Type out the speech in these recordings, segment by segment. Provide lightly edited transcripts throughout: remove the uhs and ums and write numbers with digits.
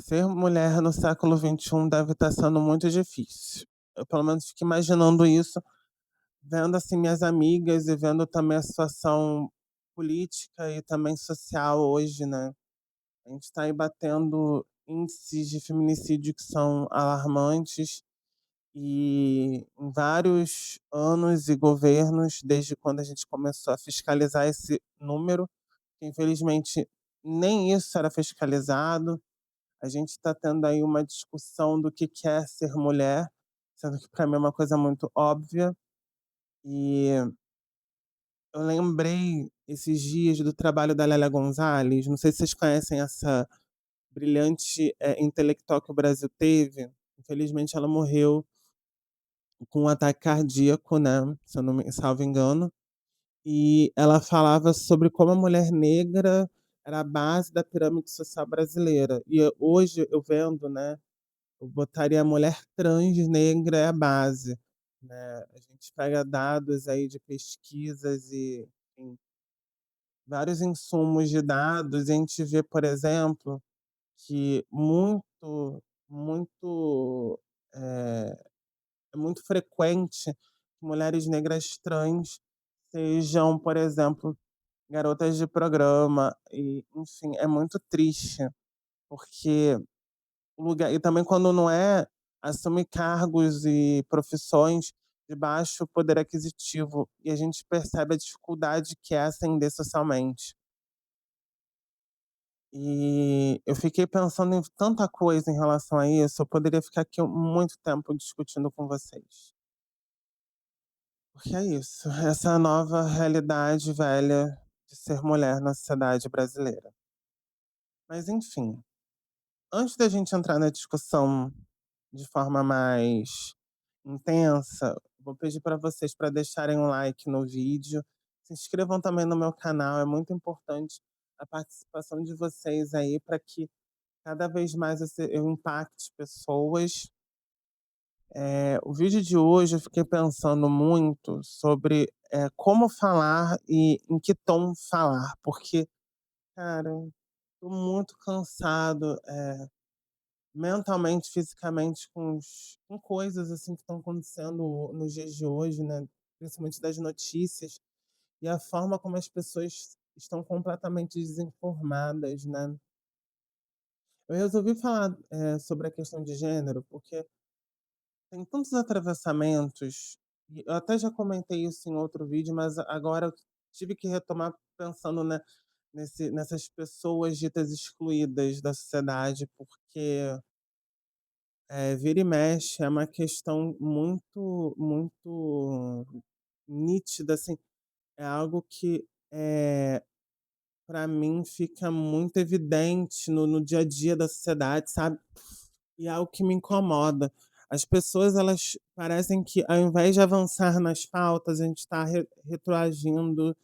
Ser mulher no século XXI deve estar sendo muito difícil. Eu, pelo menos, fico imaginando isso, vendo assim minhas amigas e vendo também a situação política e também social hoje, né? A gente está aí batendo índices de feminicídio que são alarmantes e em vários anos e governos, desde quando a gente começou a fiscalizar esse número, que infelizmente nem isso era fiscalizado. A gente está tendo aí uma discussão do que é ser mulher, sendo que para mim é uma coisa muito óbvia. E eu lembrei esses dias do trabalho da Lélia Gonzalez, não sei se vocês conhecem essa brilhante, intelectual que o Brasil teve. Infelizmente ela morreu com um ataque cardíaco, né, se eu não me salvo engano. E ela falava sobre como a mulher negra era a base da pirâmide social brasileira. E hoje eu vendo, né, eu botaria a mulher trans negra é a base, né. A gente pega dados aí de pesquisas e, enfim, vários insumos de dados e a gente vê, por exemplo, que muito, eh, é muito frequente que mulheres negras trans sejam, por exemplo, garotas de programa e, enfim, é muito triste, porque o lugar e também quando não é, assume cargos e profissões de baixo poder aquisitivo, e a gente percebe a dificuldade que é ascender socialmente. E eu fiquei pensando em tanta coisa em relação a isso, eu poderia ficar aqui muito tempo discutindo com vocês. Porque é isso, essa é a nova realidade velha de ser mulher na sociedade brasileira. Mas enfim, antes da gente entrar na discussão de forma mais intensa, vou pedir para vocês para deixarem um like no vídeo, se inscrevam também no meu canal, é muito importante a participação de vocês aí para que cada vez mais eu impacte pessoas. O vídeo de hoje eu fiquei pensando muito sobre, como falar e em que tom falar, porque, cara, tô muito cansado, mentalmente, fisicamente, com coisas, assim, que estão acontecendo nos dias de hoje, né, principalmente das notícias, e a forma como as pessoas estão completamente desinformadas, né. Eu resolvi falar, sobre a questão de gênero, porque tem tantos atravessamentos, e eu até já comentei isso em outro vídeo, mas agora eu tive que retomar pensando, né, nessas pessoas ditas excluídas da sociedade, porque vira e mexe, é uma questão muito nítida, assim, é algo que, pra mim fica muito evidente no dia a dia da sociedade, sabe, e é algo que me incomoda. As pessoas, elas parecem que ao invés de avançar nas pautas, a gente está retroagindo,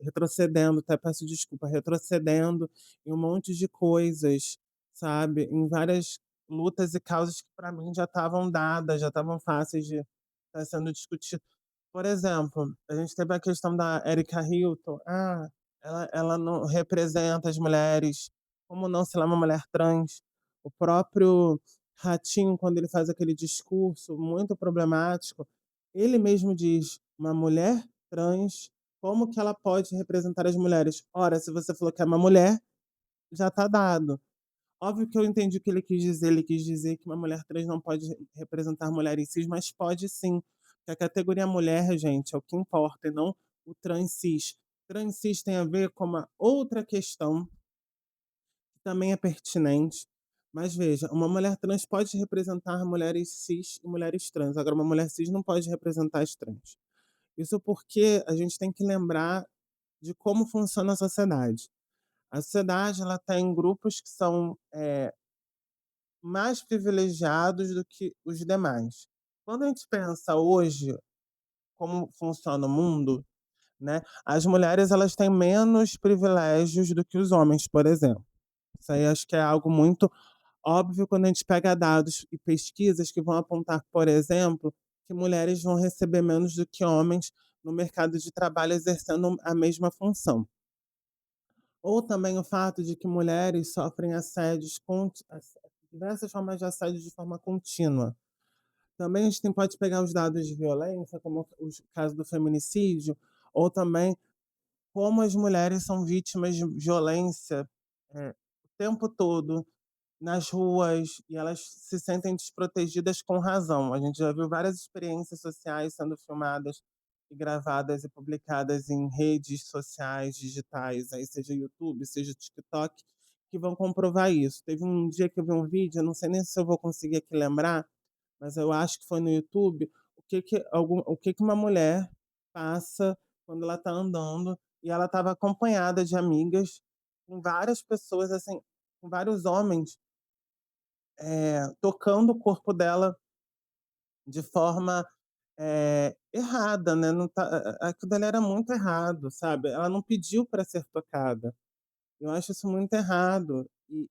retrocedendo, até peço desculpa, retrocedendo em um monte de coisas, sabe, em várias lutas e causas que para mim já estavam dadas, já estavam fáceis de estar sendo discutido. Por exemplo, a gente teve a questão da Erika Hilton, ela não representa as mulheres, como não se ela é uma mulher trans. O próprio Ratinho, quando ele faz aquele discurso muito problemático, ele mesmo diz: "Uma mulher trans, como que ela pode representar as mulheres?". Ora, se você falou que é uma mulher, já está dado. Óbvio que eu entendi o que ele quis dizer que uma mulher trans não pode representar mulheres cis, mas pode sim, porque a categoria mulher, gente, é o que importa e não o trans cis. Trans cis tem a ver com uma outra questão, que também é pertinente, mas veja, uma mulher trans pode representar mulheres cis e mulheres trans, agora uma mulher cis não pode representar as trans. Isso porque a gente tem que lembrar de como funciona a sociedade. A sociedade, ela tem grupos que são, mais privilegiados do que os demais. Quando a gente pensa hoje como funciona o mundo, né, as mulheres, elas têm menos privilégios do que os homens, por exemplo. Isso aí acho que é algo muito óbvio quando a gente pega dados e pesquisas que vão apontar, por exemplo, que mulheres vão receber menos do que homens no mercado de trabalho exercendo a mesma função. Ou também o fato de que mulheres sofrem assédios diversas formas de assédio de forma contínua. Também a gente pode pegar os dados de violência, como o caso do feminicídio, ou também como as mulheres são vítimas de violência, o tempo todo, nas ruas, e elas se sentem desprotegidas com razão. A gente já viu várias experiências sociais sendo filmadas e gravadas e publicadas em redes sociais digitais, aí seja YouTube, seja TikTok, que vão comprovar isso. Teve um dia que eu vi um vídeo, eu não sei nem se eu vou conseguir aqui lembrar, mas eu acho que foi no YouTube, o que que uma mulher passa quando ela está andando, e ela estava acompanhada de amigas, com várias pessoas, assim, com vários homens, tocando o corpo dela de forma, errada, né, não tá aquilo dali era muito errado, sabe. Ela não pediu para ser tocada. Eu acho isso muito errado e,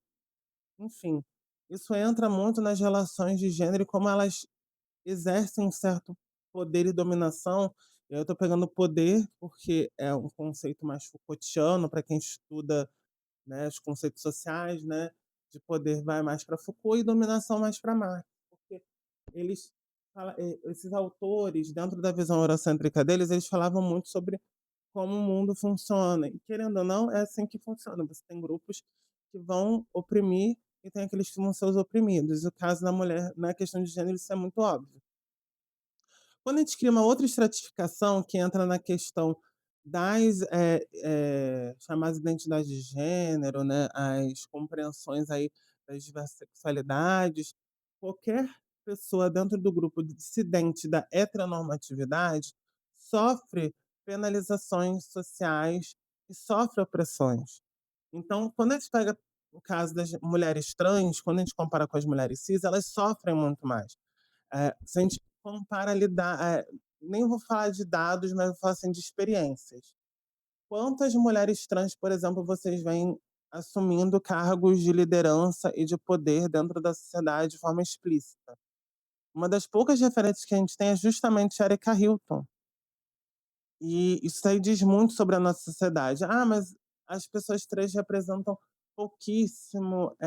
enfim, isso entra muito nas relações de gênero e como elas exercem um certo poder e dominação. Eu estou pegando poder, porque é um conceito mais Foucaultiano para quem estuda, né, os conceitos sociais, né, de poder vai mais para Foucault e dominação mais para Marx, porque eles esses autores, dentro da visão eurocêntrica deles, eles falavam muito sobre como o mundo funciona. E querendo ou não, é assim que funciona. Você tem grupos que vão oprimir e tem aqueles que vão ser os oprimidos. O caso da mulher, na questão de gênero, isso é muito óbvio. Quando a gente cria uma outra estratificação que entra na questão das, chamadas identidades de gênero, né, as compreensões aí das diversas sexualidades, qualquer pessoa dentro do grupo dissidente da heteronormatividade sofre penalizações sociais e sofre opressões. Então, quando a gente pega o caso das mulheres trans, quando a gente compara com as mulheres cis, elas sofrem muito mais. Se a gente compara ali nem vou falar de dados, mas vou falar, assim, de experiências. Quantas mulheres trans, por exemplo, vocês veem assumindo cargos de liderança e de poder dentro da sociedade de forma explícita? Uma das poucas referências que a gente tem é justamente Erika Hilton. E isso aí diz muito sobre a nossa sociedade. "Ah, mas as pessoas trans representam pouquíssimo,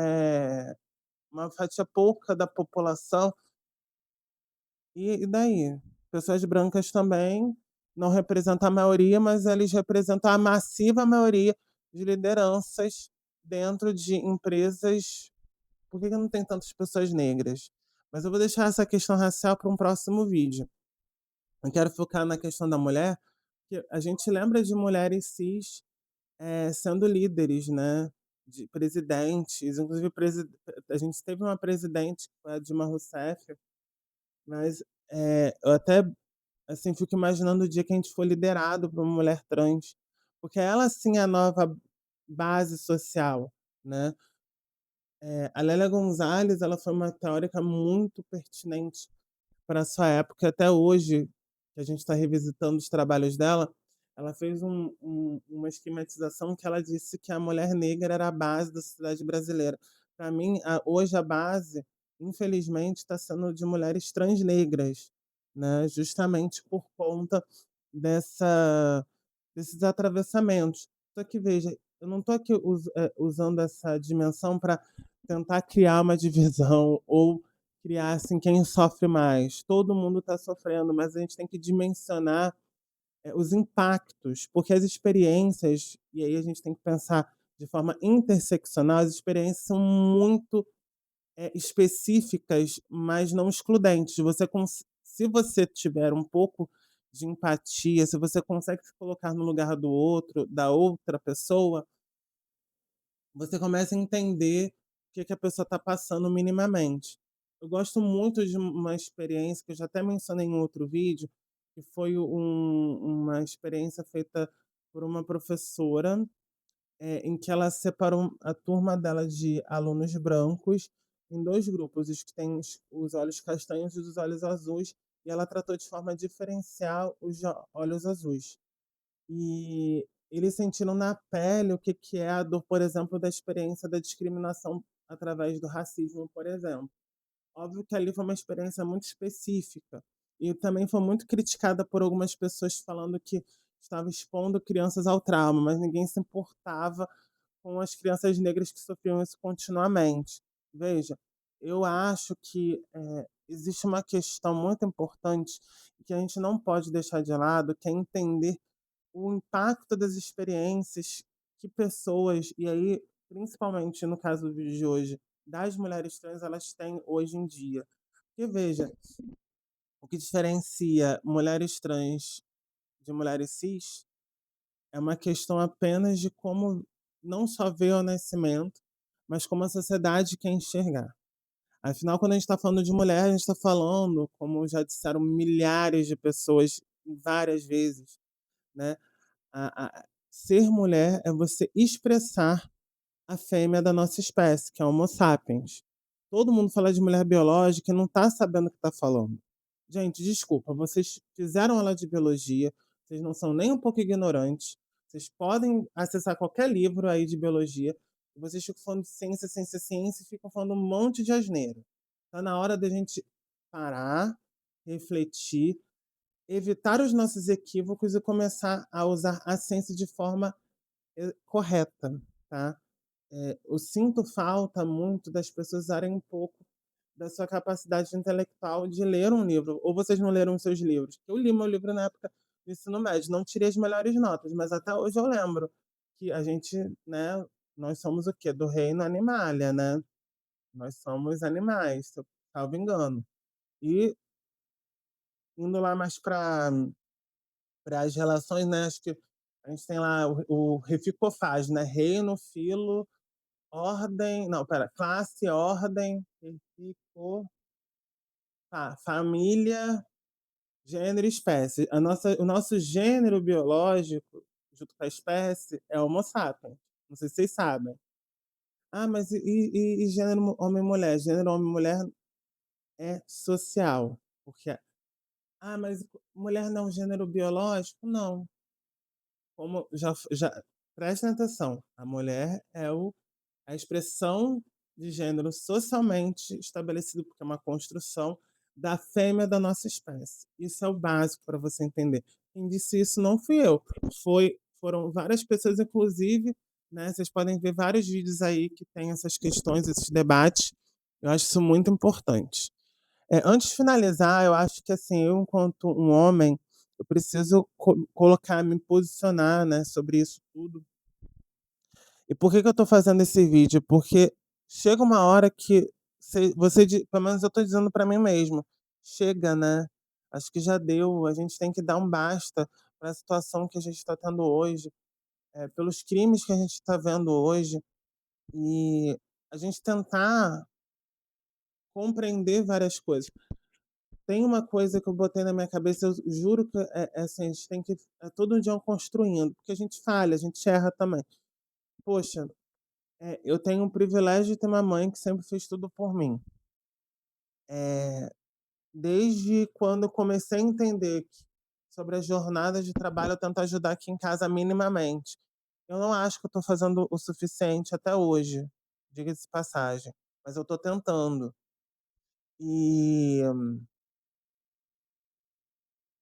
uma fatia pouca da população". E daí? Pessoas brancas também não representam a maioria, mas eles representam a massiva maioria de lideranças dentro de empresas. Por que que não tem tantas pessoas negras? Mas eu vou deixar essa questão racial para um próximo vídeo. Eu quero focar na questão da mulher, que a gente lembra de mulheres cis, sendo líderes, né, de presidentes, inclusive a gente teve uma presidente, que foi a Dilma Rousseff, mas, eu até, assim, fico imaginando o dia que a gente for liderado por uma mulher trans, porque ela sim é a nova base social, né. A Lélia Gonzalez, ela foi uma teórica muito pertinente para a sua época, e até hoje, que a gente está revisitando os trabalhos dela, ela fez uma esquematização que ela disse que a mulher negra era a base da sociedade brasileira. Para mim, hoje a base, infelizmente, está sendo de mulheres trans negras, né, justamente por conta dessa desses atravessamentos. Só que veja, eu não estou aqui usando essa dimensão para tentar criar uma divisão ou criar, assim, quem sofre mais. Todo mundo está sofrendo, mas a gente tem que dimensionar, os impactos, porque as experiências, e aí a gente tem que pensar de forma interseccional, as experiências são muito, específicas, mas não excludentes. Se você tiver um pouco de empatia, se você consegue se colocar no lugar do outro, da outra pessoa, você começa a entender o que que a pessoa está passando minimamente. Eu gosto muito de uma experiência que eu já até mencionei em outro vídeo, que foi uma experiência feita por uma professora, em que ela separou a turma dela de alunos brancos em 2 grupos, os que têm os olhos castanhos e os olhos azuis, e ela tratou de forma diferencial os de olhos azuis. E eles sentiram na pele o que que é a dor, por exemplo, da experiência da discriminação através do racismo, por exemplo. Óbvio que ali foi uma experiência muito específica, e também foi muito criticada por algumas pessoas falando que estava expondo crianças ao trauma, mas ninguém se importava com as crianças negras que sofriam isso continuamente. Veja, eu acho que, existe uma questão muito importante que a gente não pode deixar de lado, que é entender o impacto das experiências que pessoas, e aí, principalmente no caso do vídeo de hoje, das mulheres trans, elas têm hoje em dia. Porque veja, o que diferencia mulheres trans de mulheres cis é uma questão apenas de como não só ver o nascimento, mas como a sociedade quer enxergar. Afinal, quando a gente está falando de mulher, a gente está falando, como já disseram milhares de pessoas várias vezes, né? Ser mulher é você expressar a fêmea da nossa espécie, que é o Homo sapiens. Todo mundo fala de mulher biológica e não está sabendo o que está falando. Gente, desculpa, vocês fizeram aula de biologia, vocês não são nem um pouco ignorantes, vocês podem acessar qualquer livro aí de biologia, e vocês ficam falando de ciência, ciência, ciência, e ficam falando um monte de asneira. Tá na hora da gente parar, refletir, evitar os nossos equívocos e começar a usar a ciência de forma correta, tá? Eu sinto falta muito das pessoas usarem um pouco da sua capacidade intelectual de ler um livro. Ou vocês não leram os seus livros? Eu li meu livro na época do ensino médio, não tirei as melhores notas, mas até hoje eu lembro que a gente, né, nós somos o quê? Do reino animalia, né? Nós somos animais, se eu salvo engano. E indo lá mais para as relações, né? Acho que a gente tem lá o Reficofage, né? Reino, filo, ordem. Não, pera. Classe, ordem, família, gênero e espécie. O nosso gênero biológico, junto com a espécie, é Homo sapiens. Não sei se vocês sabem. Ah, mas e gênero homem e mulher? Gênero homem e mulher é social. Porque, ah, mas mulher não é um gênero biológico? Não. Como já prestem atenção, a mulher é a expressão de gênero socialmente estabelecido, porque é uma construção da fêmea da nossa espécie. Isso é o básico para você entender. Quem disse isso não fui eu, foram várias pessoas, inclusive, né? Vocês podem ver vários vídeos aí que tem essas questões, esses debates. Eu acho isso muito importante. Antes de finalizar, eu acho que assim, eu enquanto um homem, eu preciso colocar, me posicionar, né, sobre isso tudo. E por que que eu tô fazendo esse vídeo? Porque chega uma hora que pelo menos eu tô dizendo para mim mesmo, chega, né? Acho que já deu. A gente tem que dar um basta para a situação que a gente está tendo hoje, pelos crimes que a gente está vendo hoje e a gente tentar compreender várias coisas. Tem uma coisa que eu botei na minha cabeça, eu juro que é assim, a gente tem que todo dia construindo, porque a gente falha, a gente erra também. Poxa, eu tenho o privilégio de ter uma mãe que sempre fez tudo por mim. Eh, Desde quando eu comecei a entender sobre a jornada de trabalho, eu tento ajudar aqui em casa minimamente. Eu não acho que eu estou fazendo o suficiente até hoje, diga-se de passagem, mas eu estou tentando. E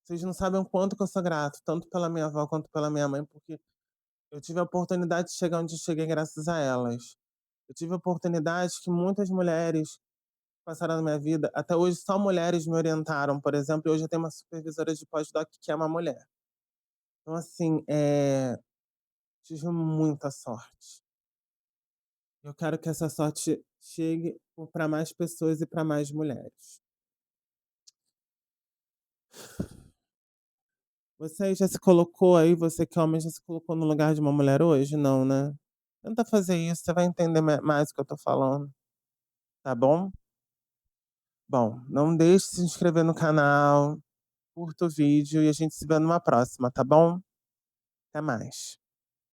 vocês não sabem o quanto que eu sou grato, tanto pela minha avó quanto pela minha mãe, porque eu tive a oportunidade de chegar onde eu cheguei graças a elas. Eu tive a oportunidade que muitas mulheres passaram na minha vida, até hoje só mulheres me orientaram, por exemplo, e hoje eu tenho uma supervisora de pós-doc que é uma mulher. Então, assim, tive muita sorte. Eu quero que essa sorte chegue para mais pessoas e para mais mulheres. Você já se colocou aí, você que é homem, já se colocou no lugar de uma mulher hoje? Não, né? Tenta fazer isso, você vai entender mais o que eu tô falando, tá bom? Bom, não deixe de se inscrever no canal, curta o vídeo e a gente se vê numa próxima, tá bom? Até mais.